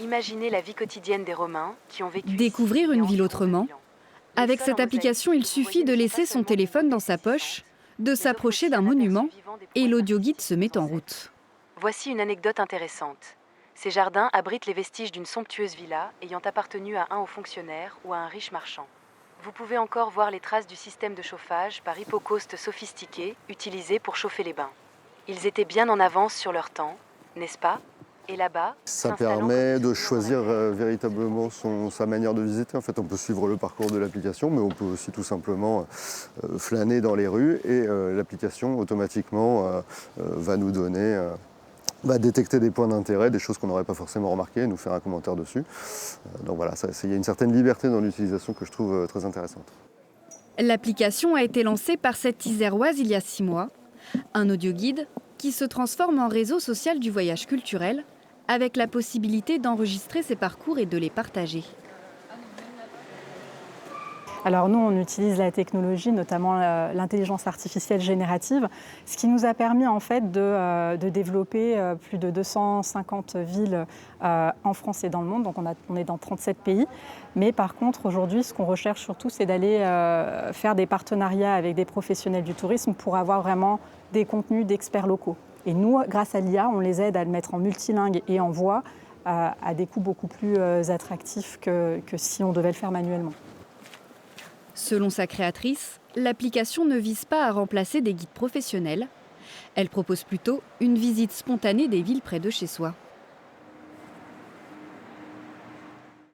Imaginez la vie quotidienne des Romains qui ont vécu Découvrir ici et une ville environ 2000 autrement. ans. Les Avec sols en cette application, mosaïque il que vous suffit voyez de ne sont laisser pas son seulement des téléphone dans mosaïques sa poche, existantes, de mais offrent s'approcher aussi d'un un aperçu monument vivant des et prouesses l'audioguide artistiques se des met en ancêtres. route. Voici une anecdote intéressante. Ces jardins abritent les vestiges d'une somptueuse villa ayant appartenu à un haut fonctionnaire ou à un riche marchand. Vous pouvez encore voir les traces du système de chauffage par hypocauste sophistiqué utilisé pour chauffer les bains. Ils étaient bien en avance sur leur temps, n'est-ce pas? Et là-bas, Ça s'installant comme permet des de souvenirs dans la choisir terre, véritablement sa manière de visiter. En fait, on peut suivre le parcours de l'application, mais on peut aussi tout simplement flâner dans les rues et l'application automatiquement va nous donner, va détecter des points d'intérêt, des choses qu'on n'aurait pas forcément remarquées, et nous faire un commentaire dessus. Donc voilà, il y a une certaine liberté dans l'utilisation que je trouve très intéressante. L'application a été lancée par cette Iséroise il y a 6 mois. Un audioguide qui se transforme en réseau social du voyage culturel, avec la possibilité d'enregistrer ses parcours et de les partager. Alors nous, on utilise la technologie, notamment l'intelligence artificielle générative, ce qui nous a permis en fait de développer plus de 250 villes en France et dans le monde. Donc on est dans 37 pays. Mais par contre, aujourd'hui, ce qu'on recherche surtout, c'est d'aller faire des partenariats avec des professionnels du tourisme pour avoir vraiment des contenus d'experts locaux. Et nous, grâce à l'IA, on les aide à le mettre en multilingue et en voix à des coûts beaucoup plus attractifs que si on devait le faire manuellement. Selon sa créatrice, l'application ne vise pas à remplacer des guides professionnels. Elle propose plutôt une visite spontanée des villes près de chez soi.